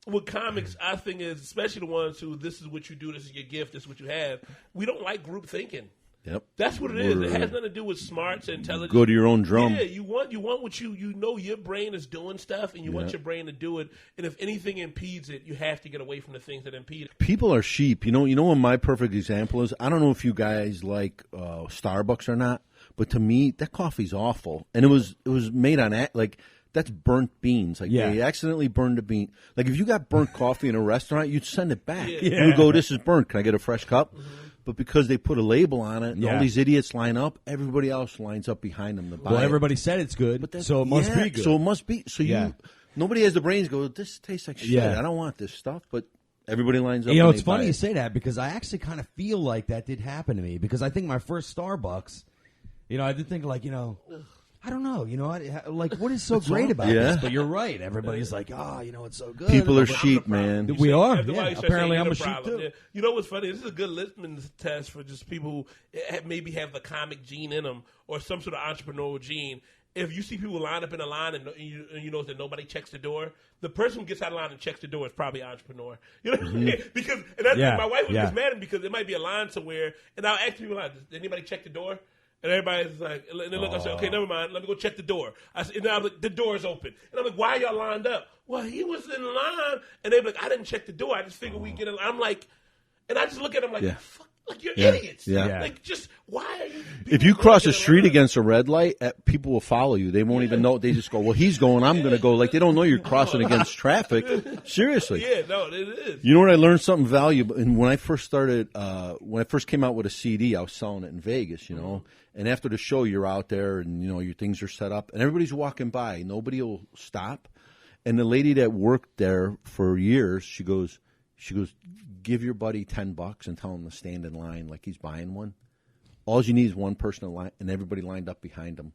with comics, I think is, especially the ones who this is what you do, this is your gift, this is what you have, we don't like group thinking. Yep. That's what it is. It has nothing to do with smarts and intelligence. Go to your own drum. Yeah, you want what you know your brain is doing stuff, and you want your brain to do it. And if anything impedes it, you have to get away from the things that impede it. People are sheep. You know what my perfect example is? I don't know if you guys like Starbucks or not, but to me, that coffee's awful. And it was made on that's burnt beans. Like they accidentally burned a bean. Like if you got burnt coffee in a restaurant, you'd send it back. Yeah. You would go, "This is burnt. Can I get a fresh cup?" Mm-hmm. But because they put a label on it, and all these idiots line up, everybody else lines up behind them to buy it. Everybody said it's good, so it must be good. So it must be. So nobody has the brains to go, "This tastes like shit. Yeah. I don't want this stuff." But everybody lines up. You know, it's funny you say that because I actually kind of feel like that did happen to me because I think my first Starbucks, I did think like, I don't know, like what is so great about this? But you're right. Everybody's like, it's so good. People are sheep, man. We are. Yeah. Apparently, I'm a sheep too. Yeah. You know what's funny? This is a good litmus test for just people who maybe have the comic gene in them or some sort of entrepreneurial gene. If you see people line up in a line and you know that nobody checks the door, the person who gets out of line and checks the door is probably an entrepreneur. You know what I mean? Because my wife was just mad at me because there might be a line somewhere, and I'll ask people, "Did anybody check the door?" And everybody's like, and they look, I say, "Okay, never mind. Let me go check the door." And I'm like, "The door is open." And I'm like, "Why are y'all lined up?" "Well, he was in line." And they're like, "I didn't check the door. I just figured we get in line." I'm like, and I just look at them like, fuck, like you're idiots. Yeah. Like, just why are you? If you cross the street against a red light, people will follow you. They won't even know. They just go, "Well, he's going. I'm going to go." Like they don't know you're crossing against traffic. Seriously. Yeah, no, it is. You know what? I learned something valuable. And when I first started, when I first came out with a CD, I was selling it in Vegas. And after the show, you're out there, and your things are set up, and everybody's walking by. Nobody will stop. And the lady that worked there for years, she goes, "Give your buddy $10 and tell him to stand in line like he's buying one. All you need is one person to line, and everybody lined up behind him.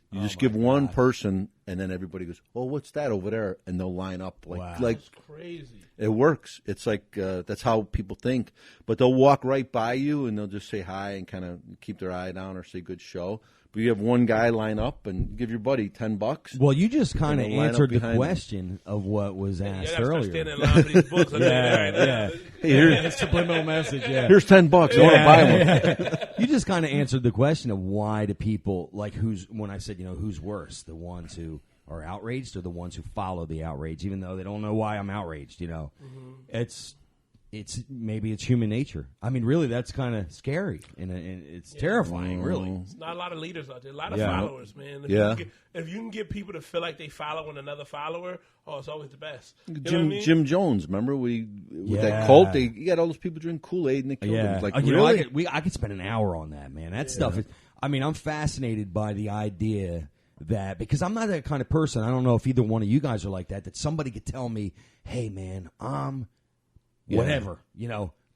You just give one person, and then everybody goes, "Oh, what's that over there?" And they'll line up like That's crazy. It works. It's like that's how people think. But they'll walk right by you, and they'll just say hi and kind of keep their eye down or say good show. But you have one guy line up and give your buddy $10. Well, you just kind of answered the question of what was asked earlier. Stand in line for these books. Here's a subliminal message. Yeah, here's $10. I want to buy one. You just kind of answered the question of why do people like when I said who's worse, the ones who are outraged or the ones who follow the outrage, even though they don't know why I'm outraged. It's maybe it's human nature. I mean, really, that's kind of scary and it's terrifying. Really, it's not a lot of leaders out there. A lot of followers, man. If you can get people to feel like they following another follower, it's always the best. Jim Jones, remember with that cult? He got all those people drink Kool-Aid and they killed him. Like, really? I could spend an hour on that, man. That stuff is. I mean, I'm fascinated by the idea that because I'm not that kind of person. I don't know if either one of you guys are like that. That somebody could tell me, "Hey, man, whatever,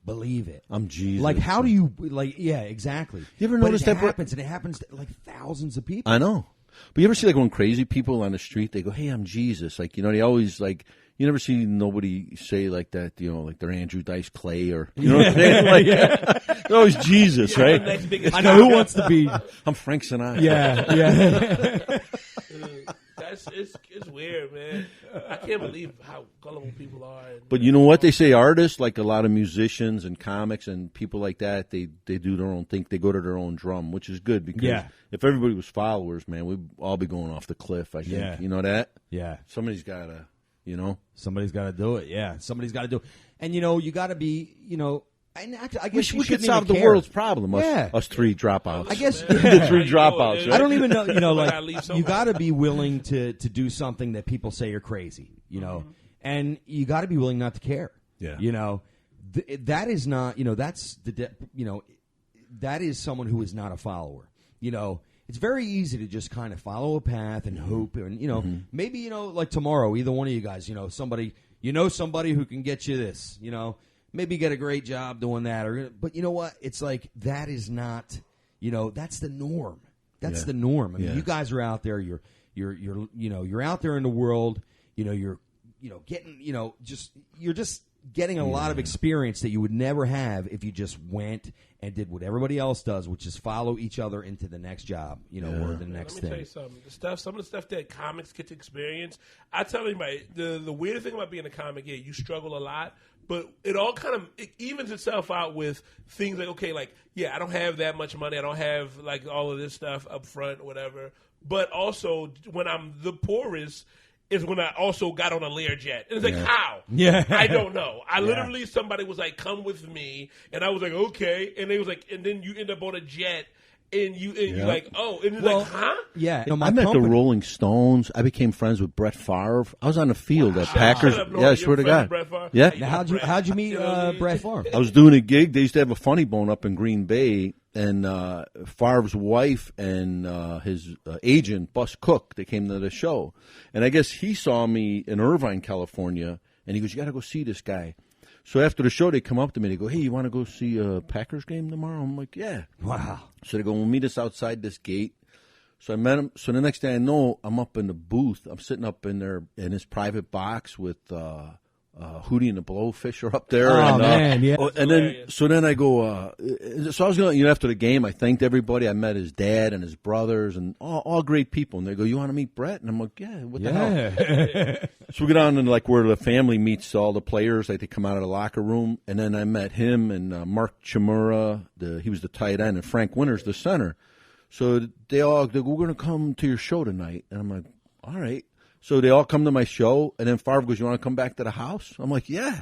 believe it. I'm Jesus." Like, how do you, exactly. You ever notice that happens, and it happens to, like, thousands of people. I know. But you ever see, like, when crazy people on the street, they go, "Hey, I'm Jesus." Like, they always, like, you never see nobody say like that, like they're Andrew Dice Clay or, you know what I'm saying? Like, they're always Jesus, right? I know who wants to be. I'm Frank Sinatra. Yeah. It's weird, man. I can't believe how gullible people are. But you know what they say? Artists, like a lot of musicians and comics and people like that, they do their own thing. They go to their own drum, which is good because if everybody was followers, man, we'd all be going off the cliff. I think. Yeah. You know that? Yeah. Somebody's got to, Somebody's got to do it. Yeah. Somebody's got to do it. And you got to be, And I guess we could solve the world's problem. Us three dropouts. I guess the three dropouts. Right? I don't even know. Like you got to be willing to do something that people say you're crazy. And you got to be willing not to care. Yeah. That is not. That's that is someone who is not a follower. It's very easy to just kind of follow a path and hope, and maybe like tomorrow, either one of you guys, somebody who can get you this, maybe get a great job doing that, but you know what? It's like that is not, that's the norm. That's the norm. I mean, you guys are out there. You're out there in the world. You're just getting a lot of experience that you would never have if you just went and did what everybody else does, which is follow each other into the next job, or the next thing. Let me tell you something. Some of the stuff that comics get to experience, I tell anybody, the weirdest thing about being a comic, you struggle a lot, but it all it evens itself out with things like, okay, like, I don't have that much money. I don't have, like, all of this stuff up front or whatever. But also, when I'm the poorest, is when I also got on a Learjet. And it's like, how? Yeah. I don't know. Literally, somebody was like, come with me. And I was like, okay. And they was like, and then you end up on a jet. And you're like, oh. And it's like, huh? Yeah. I met the Rolling Stones. I became friends with Brett Favre. I was on the field at Packers. I swear to God. Yeah. Now, how'd you meet Brett Favre? I was doing a gig. They used to have a Funny Bone up in Green Bay. And Favre's wife and his agent, Bus Cook, they came to the show. And I guess he saw me in Irvine, California, and he goes, you got to go see this guy. So after the show, they come up to me. They go, hey, you want to go see a Packers game tomorrow? I'm like, yeah. Wow. So they go, we'll meet us outside this gate. So I met him. So the next day I know, I'm up in the booth. I'm sitting up in there in his private box with Hootie and the Blowfish are up there. Oh, man, yeah. And then I go, so I was going to, after the game, I thanked everybody. I met his dad and his brothers and all great people. And they go, you want to meet Brett? And I'm like, yeah, what the hell? So we get on to like where the family meets all the players. Like they come out of the locker room. And then I met him and Mark Chimura, he was the tight end, and Frank Winters, the center. So they go, we're going to come to your show tonight. And I'm like, all right. So they all come to my show, and then Favre goes, you want to come back to the house? I'm like, yeah.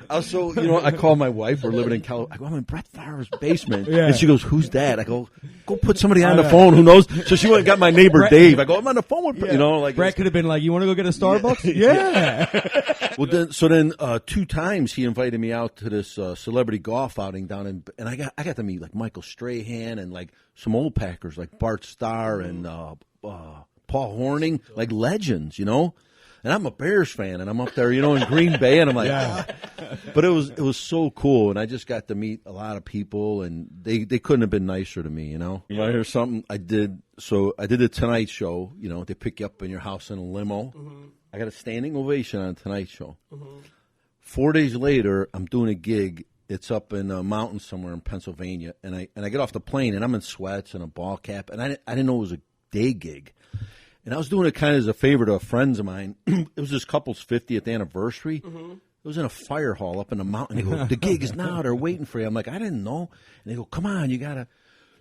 So, I call my wife. We're living in California. I go, I'm in Brett Favre's basement. Yeah. And she goes, who's that? I go put somebody on the phone. Who knows? So she went and got my neighbor, Dave. I go, I'm on the phone with Brett. Brett could have been like, you want to go get a Starbucks? Yeah. Well, then 2 times he invited me out to this celebrity golf outing down in, and I got to meet like Michael Strahan and like some old Packers like Bart Starr and Paul Horning, like legends, And I'm a Bears fan, and I'm up there, in Green Bay, and I'm like, But it was so cool, and I just got to meet a lot of people, and they couldn't have been nicer to me, You want to hear something? I did the Tonight Show, they pick you up in your house in a limo. Mm-hmm. I got a standing ovation on Tonight Show. Mm-hmm. 4 days later, I'm doing a gig. It's up in a mountain somewhere in Pennsylvania, and I get off the plane, and I'm in sweats and a ball cap, and I didn't know it was a day gig. And I was doing it kind of as a favor to friends of mine. It was this couple's 50th anniversary. Mm-hmm. It was in a fire hall up in the mountain. They go, the gig is now. They're waiting for you. I'm like, I didn't know. And they go, come on, you got to.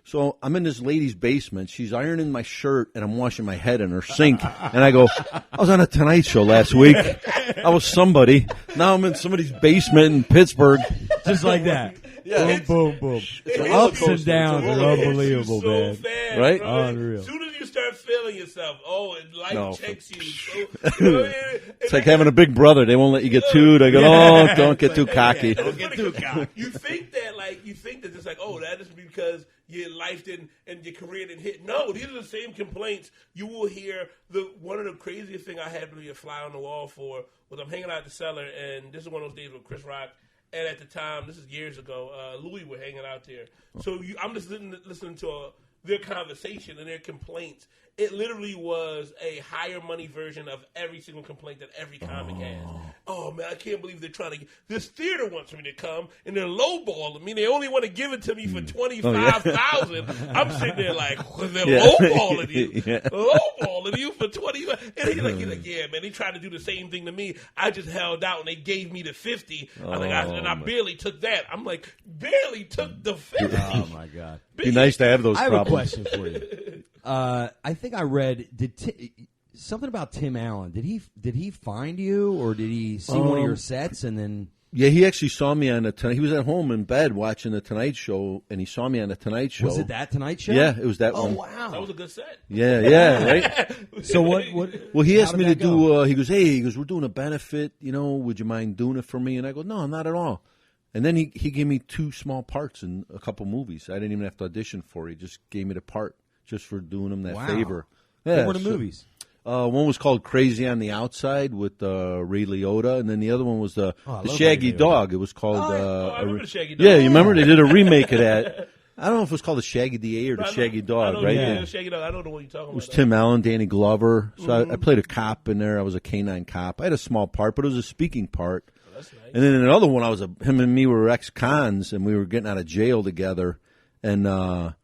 So I'm in this lady's basement. She's ironing my shirt, and I'm washing my head in her sink. And I go, I was on a Tonight Show last week. I was somebody. Now I'm in somebody's basement in Pittsburgh. Just like that. Yeah. Boom, boom, boom. Ups and downs are unbelievable, so man. Fast, right? Bro. Unreal. As soon as you start feeling yourself, and life checks you. So, it's like having a big brother. They won't let you get too. They go, don't get too cocky. Don't get too cocky. You think that it's like, that is because your life didn't and your career didn't hit. No, these are the same complaints you will hear. One of the craziest thing I had to be a fly on the wall for was I'm hanging out at the Cellar, and this is one of those days with Chris Rock. And at the time, this is years ago, Louis were hanging out there. So I'm just listening to their conversation and their complaints. It literally was a higher money version of every single complaint that every comic has. Oh, man, I can't believe they're trying to this theater wants me to come, and they're lowballing me. They only want to give it to me for $25,000. I'm sitting there like, they're lowballing you. Lowballing you for $25,000. And he's like, yeah, man, they tried to do the same thing to me. I just held out, and they gave me the $50. I barely took that. I'm like, barely took the $50. Oh, my God. Be nice to have those I problems. have a question for you. I think I read something about Tim Allen. Did he find you, or did he see one of your sets and then? Yeah, he actually saw me on the Tonight. He was at home in bed watching the Tonight Show, and he saw me on the Tonight Show. Was it that Tonight Show? Yeah, it was that one. Oh wow, that was a good set. Yeah, right. So what? Well, he asked me to do. He goes, we're doing a benefit. Would you mind doing it for me? And I go, no, not at all. And then he gave me 2 small parts in a couple movies. I didn't even have to audition for it. He just gave me the part just for doing him that favor. Yeah, what were the movies? One was called Crazy on the Outside with Ray Liotta, and then the other one was the Shaggy Dog. It was called. I remember the Shaggy Dog. Yeah, you remember? They did a remake of that. I don't know if it was called the Shaggy DA or the Shaggy Dog, right? Yeah, the Shaggy Dog. I know the one you're talking about. It was Tim Allen, Danny Glover. So I played a cop in there. I was a canine cop. I had a small part, but it was a speaking part. Oh, that's nice. And then in another one, him and me were ex-cons, and we were getting out of jail together. And I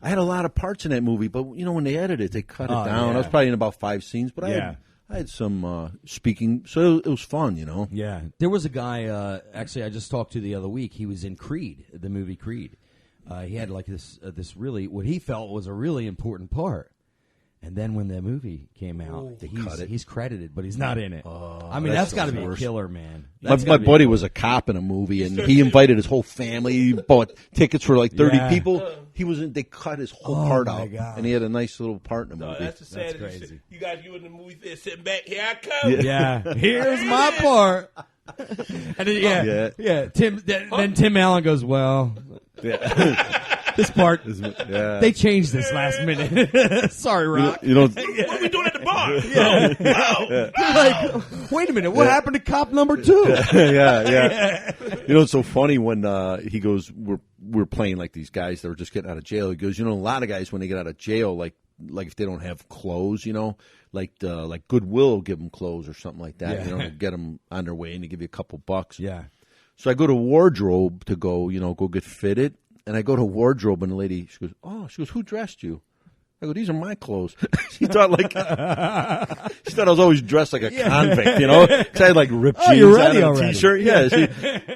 had a lot of parts in that movie, but when they edited it, they cut it down. Yeah. I was probably in about 5 scenes, but I had some speaking, so it was fun, Yeah. There was a guy, actually, I just talked to the other week. He was in Creed, the movie Creed. He had like this really, what he felt was a really important part. And then when the movie came out, he's credited, but he's not in it. I mean, that's got to be a killer, man. My buddy was a cop in a movie, and he invited his whole family. He bought tickets for like 30 people. He was in. They cut his whole part out, and he had a nice little part in the movie. That's the sad. That's crazy. You guys, you in the movie theater sitting back. Here I come. Yeah, here's my part. And then, then Tim Allen goes, well, this part, they changed this last minute. Sorry, Rock. You know, What are we doing at the bar? Like, wait a minute, what happened to cop number 2? yeah. You know, it's so funny when he goes, we're playing like these guys that were just getting out of jail. He goes, a lot of guys when they get out of jail, like if they don't have clothes, like Goodwill will give them clothes or something like that. Yeah. Get them on their way and they give you a couple bucks. Yeah. So I go to wardrobe to go get fitted, and I go to wardrobe, and the lady, she goes, who dressed you? I go, these are my clothes. She thought I was always dressed like a convict, because I had like ripped jeans on and a t-shirt. Yeah,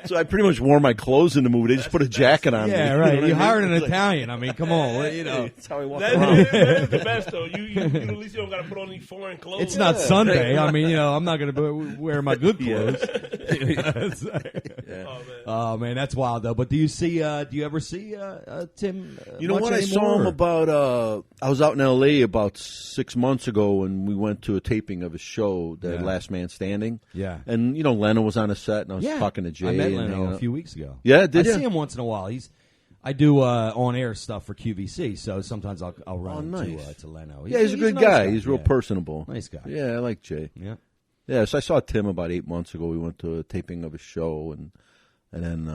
so I pretty much wore my clothes in the movie. They just put a jacket on me. Yeah, right. You hired an Italian. I mean, come on. That's how I walk That's around. the best though. You at least you don't got to put on any foreign clothes. It's not Sunday. I mean, I'm not going to wear my good clothes. Oh man, that's wild though. But do you ever see Tim? You know what? I saw him about. I was out in L.A. about 6 months ago, and we went to a taping of his show, The Last Man Standing. Yeah. And Leno was on a set, and I was talking to Jay. I met Leno a few weeks ago. Yeah, did you? I see him once in a while. I do on-air stuff for QVC, so sometimes I'll run to Leno. He's a good nice guy. He's real personable. Nice guy. Yeah, I like Jay. Yeah. Yeah, so I saw Tim about 8 months ago. We went to a taping of his show, and then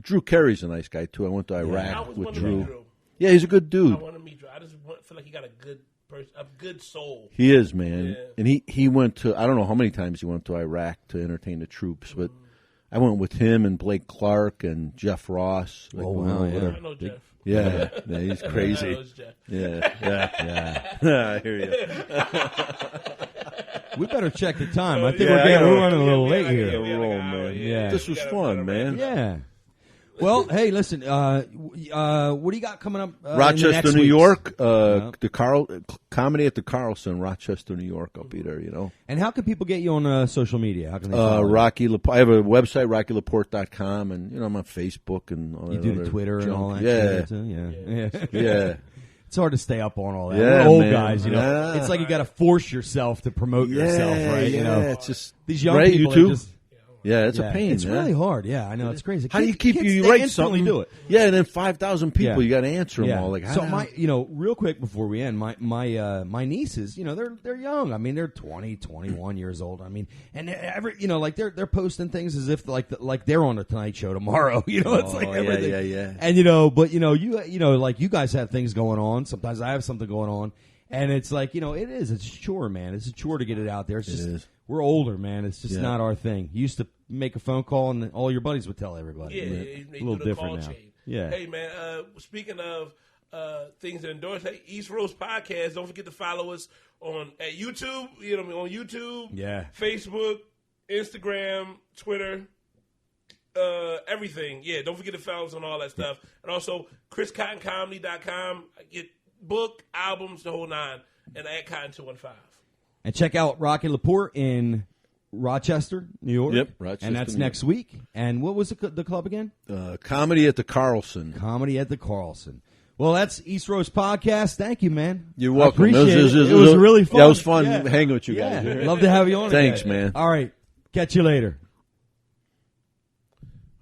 Drew Carey's a nice guy too. I went to Iraq with Drew. Yeah, he's a good dude. I want to meet Drew. I just feel like he got a good person, a good soul. He is, man. Yeah. And he went to, I don't know how many times he went to Iraq to entertain the troops, but I went with him and Blake Clark and Jeff Ross. Like, wow, yeah. I know Jeff. Yeah, he's crazy. Yeah. I hear you. We better check the time. I think we're running a little late here. Man. Yeah. This was fun, man. Yeah. Well, hey, listen. What do you got coming up? Rochester, New York. The Comedy at the Carlson, Rochester, New York. I'll be there. And how can people get you on social media? How can they follow you? Rocky LaPorte. I have a website, RockyLaPorte.com, and I'm on Facebook and all that. You do the Twitter and all that. Yeah. Shit too? Yeah. It's hard to stay up on all that. Yeah, We're old man. guys, Yeah. It's like you got to force yourself to promote yourself, right? Yeah, it's just these young people. YouTube. Just, yeah, it's a pain. It's really hard. Yeah, I know it's crazy. How do you keep kids, you they write instantly something? Do it. Yeah, and then 5,000 people, you got to answer them all. Like, so real quick before we end, my nieces, they're young. I mean, they're 20, 21 years old. I mean, and they're posting things as if like they're on the Tonight Show tomorrow. It's like everything. Yeah. And but like you guys have things going on. Sometimes I have something going on. And it's like, it's a chore, man. It's a chore to get it out there. It's just, we're older, man. It's just not our thing. You used to make a phone call and all your buddies would tell everybody. Yeah, a little different now. Chain. Yeah. Hey, man, speaking of things to endorse, hey, East Roast Podcast, don't forget to follow us at YouTube, on YouTube, Facebook, Instagram, Twitter, everything. Yeah, don't forget to follow us on all that stuff. And also, ChrisCottonComedy.com. Get book, albums, the whole nine, and at Cotton215. And check out Rocky LaPorte in Rochester, New York. Yep, Rochester. And that's next week. And what was the club again? Comedy at the Carlson. Comedy at the Carlson. Well, that's East Roast Podcast. Thank you, man. You're welcome. I appreciate it. It was really fun. Yeah, it was fun hanging with you guys. Love to have you on. Thanks, man. All right. Catch you later.